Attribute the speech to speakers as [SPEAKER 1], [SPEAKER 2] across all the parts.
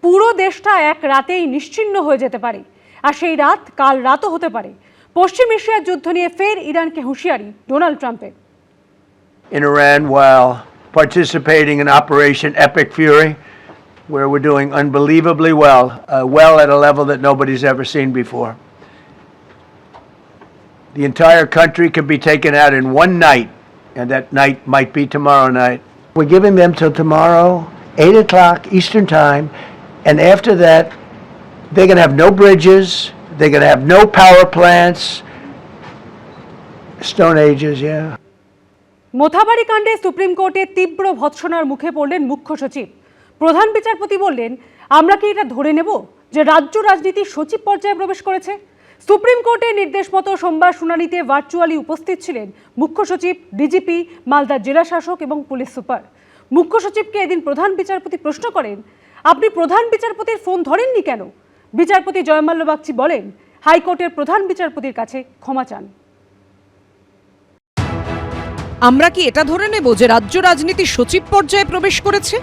[SPEAKER 1] পুরো দেশটা এক রাতেই নিশ্চিহ্ন হয়ে যেতে পারে, আর সেই রাত কাল রাতও হতে পারে। পশ্চিম এশিয়ার যুদ্ধ নিয়ে ফের ইরানকে হুঁশিয়ারি ডোনাল্ড ট্রাম্পের।
[SPEAKER 2] In Iran while participating in Operation Epic Fury, where we're doing unbelievably well at a level that nobody's ever seen before. The entire country can be taken out in one night, and that night might be tomorrow night. We're giving them till tomorrow, 8 o'clock Eastern Time, and after that, they're going to have no bridges, they're going to have no power plants. Stone Ages, yeah.
[SPEAKER 1] Mothabari কাণ্ডে supreme কোর্টে তীব্র ভৎসনার মুখে পড়লেন মুখ্য সচিব। প্রধান বিচারপতি বললেন, আমরা কি এটা ধরে নেব যে রাজ্য রাজনীতি সচিব পর্যায়ে প্রবেশ করেছে? সুপ্রিম কোর্টের নির্দেশ মতো সোমবার শুনানিতে ভার্চুয়ালি উপস্থিত ছিলেন মুখ্য সচিব, ডিজিপি, মালদার জেলা শাসক এবং পুলিশ সুপার। মুখ্য সচিবকে এদিন প্রধান বিচারপতি প্রশ্ন করেন, আপনি প্রধান বিচারপতির ফোন ধরেননি কেন? বিচারপতি জয়মাল্য বাগচি বলেন, হাইকোর্টের প্রধান বিচারপতির কাছে ক্ষমা চান।
[SPEAKER 3] আমরা কি এটা ধরে নেব যে রাজ্য রাজনীতি সচিব পর্যায়ে প্রবেশ করেছে?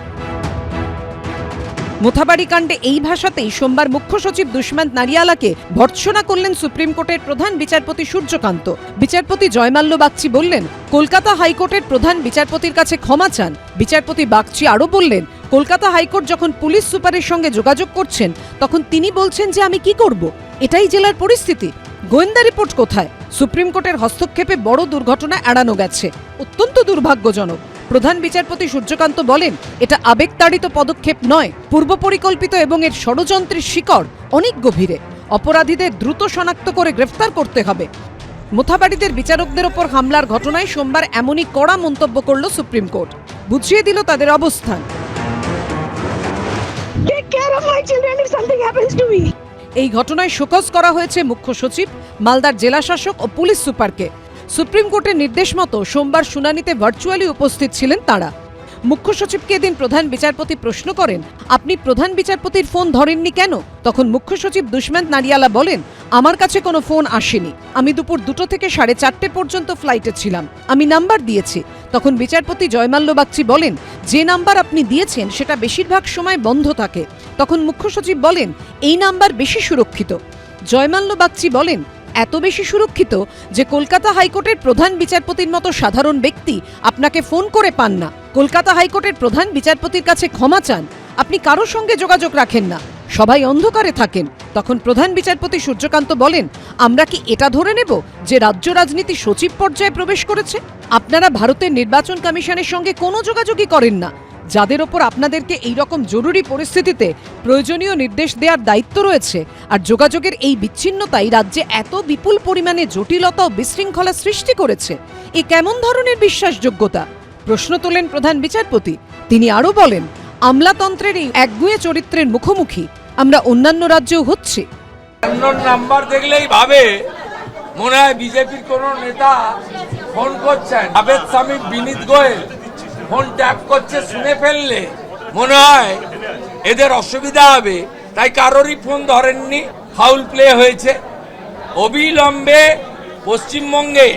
[SPEAKER 3] মোথাবাড়ি কাণ্ডে এই ভাষাতেই সোমবার মুখ্য সচিব দুষ্মন্ত নারিয়ালাকে ভর্ৎসনা করলেন সুপ্রিম কোর্টের প্রধান বিচারপতি সূর্যকান্ত। বিচারপতি জয়মাল্য বাগচি বললেন, কলকাতা হাইকোর্টের প্রধান বিচারপতির কাছে ক্ষমা চান। বিচারপতি বাগচি আরও বললেন, কলকাতা হাইকোর্ট যখন পুলিশ সুপারের সঙ্গে যোগাযোগ করছেন তখন তিনি বলছেন যে আমি কি করব, এটাই জেলার পরিস্থিতি। গোয়েন্দা রিপোর্ট কোথায়? সুপ্রিম কোর্টের হস্তক্ষেপে বড় দুর্ঘটনা এড়ানো গেছে, অত্যন্ত দুর্ভাগ্যজনক। প্রধান বিচারপতি সূর্যকান্ত বলেন, এটা আবেগতাড়িত পদক্ষেপ নয়, পূর্ব পরিকল্পিত এবং এর ষড়যন্ত্রের শিকড় অনেক গভীরে। অপরাধীদের দ্রুত শনাক্ত করে গ্রেফতার করতে হবে। মোথাবাড়িদের বিচারকদের ওপর হামলার ঘটনায় সোমবার এমনই কড়া মন্তব্য করল সুপ্রিম কোর্ট, বুঝিয়ে দিল তাদের অবস্থান। এই ঘটনায় শোকজ করা হয়েছে মুখ্য সচিব, মালদার জেলা শাসক ও পুলিশ সুপারকে। সুপ্রিম কোর্টের নির্দেশ মতো সোমবার শুনানিতে ভার্চুয়ালি উপস্থিত ছিলেন তারা। মুখ্য সচিবকে এদিন প্রধান বিচারপতি প্রশ্ন করেন, আপনি প্রধান বিচারপতির ফোন ধরেননি কেন? তখন মুখ্য সচিব দুষ্মন্ত নারিয়ালা বলেন, আমার কাছে কোনো ফোন আসেনি, আমি দুপুর 2 থেকে 4:30 পর্যন্ত ফ্লাইটে ছিলাম, আমি নাম্বার দিয়েছি। তখন বিচারপতি জয়মাল্য বাগচি বলেন, যে নাম্বার আপনি দিয়েছেন সেটা বেশিরভাগ সময় বন্ধ থাকে। তখন মুখ্য সচিব বলেন, এই নাম্বার বেশি সুরক্ষিত। জয়মাল্য বাগচি বলেন, এত বেশি সুরক্ষিত যে কলকাতা হাইকোর্টের প্রধান বিচারপতির মতো সাধারণ ব্যক্তি আপনাকে ফোন করে পান না। কলকাতা হাইকোর্টের প্রধান বিচারপতির কাছে ক্ষমা চান, আপনি কারোর সঙ্গে যোগাযোগ রাখেন না, সবাই অন্ধকারে থাকেন। তখন প্রধান বিচারপতি সূর্যকান্ত বলেন, আমরা কি এটা ধরে নেব যে রাজ্য রাজনীতি সচিব পর্যায়ে প্রবেশ করেছে? আপনারা ভারতের নির্বাচন কমিশনের সঙ্গে কোনো যোগাযোগই করেন না, যাদের ওপর আপনাদেরকে এই রকম জরুরি পরিস্থিতিতে প্রয়োজনীয় নির্দেশ দেওয়ার দায়িত্ব রয়েছে। আর যোগাযোগের এই বিচ্ছিন্নতাই রাজ্যে এত বিপুল পরিমাণে জটিলতা ও বিশৃঙ্খলা সৃষ্টি করেছে। এ কেমন ধরনের বিশ্বাসযোগ্যতা? প্রশ্ন তোলেন প্রধান বিচারপতি। তিনি আরও বলেন, আমলাতন্ত্রের এই একগুঁয়ে চরিত্রের মুখোমুখি আমরা অন্যান্য রাজ্যেও হচ্ছি।
[SPEAKER 4] নাম্বার দেখলেই ভাবে মনে হয় বিজেপির কোন নেতা ফোন করছেন। আবেদ স্বামী বিনীত গোয়েল ফোন ট্যাপ করছে, শুনে ফেললে মনে হয় এদের অসুবিধা হবে, তাই কারোরই ফোন ধরেননি। ফাউল প্লে হয়েছে। অবিলম্বে পশ্চিমবঙ্গে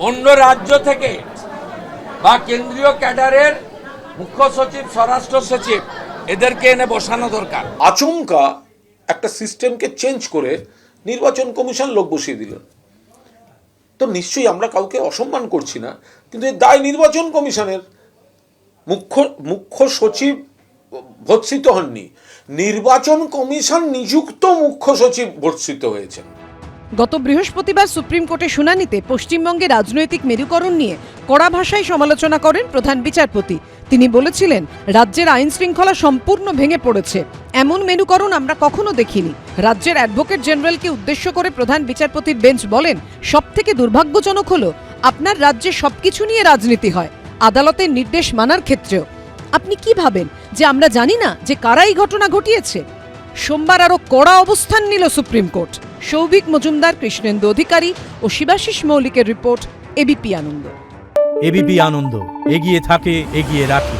[SPEAKER 4] অন্য রাজ্য থেকে বা কেন্দ্রীয় ক্যাডারের মুখ্য সচিব, স্বরাষ্ট্র সচিব এদেরকে এনে বসানো দরকার।
[SPEAKER 5] আচমকা একটা সিস্টেমকে চেঞ্জ করে নির্বাচন কমিশন লোক বসিয়ে দিলেন। তো নিশ্চয়ই আমরা কাউকে অসম্মান করছি না, কিন্তু এই দায় নির্বাচন কমিশনের। মুখ্য সচিব ভর্ৎসিত হননি, নির্বাচন কমিশন নিযুক্ত মুখ্য সচিব ভর্ৎসিত হয়েছেন।
[SPEAKER 3] গত বৃহস্পতিবার সুপ্রিম কোর্টে শুনানিতে পশ্চিমবঙ্গে রাজনৈতিক মেরুকরণ নিয়ে কড়া ভাষায় সমালোচনা করেন প্রধান বিচারপতি। তিনি বলেছিলেন, রাজ্যের আইন শৃঙ্খলা সম্পূর্ণ ভেঙে পড়েছে, এমন মেরুকরণ আমরা কখনো দেখিনি। রাজ্যের অ্যাডভোকেট জেনারেলকে উদ্দেশ্য করে প্রধান বিচারপতির বেঞ্চ বলেন, সবথেকে দুর্ভাগ্যজনক হলো আপনার রাজ্যে সবকিছু নিয়ে রাজনীতি হয়, আদালতের নির্দেশ মানার ক্ষেত্রেও। আপনি কি ভাবেন যে আমরা জানি না যে কারা এই ঘটনা ঘটিয়েছে? সোমবার আরও কড়া অবস্থান নিল সুপ্রিম কোর্ট। সৌভিক মজুমদার, কৃষ্ণেন্দু অধিকারী ও শিবাশিস মৌলিকের রিপোর্ট, এবিপি আনন্দ।
[SPEAKER 6] এবিপি আনন্দ, এগিয়ে থাকে, এগিয়ে রাখে।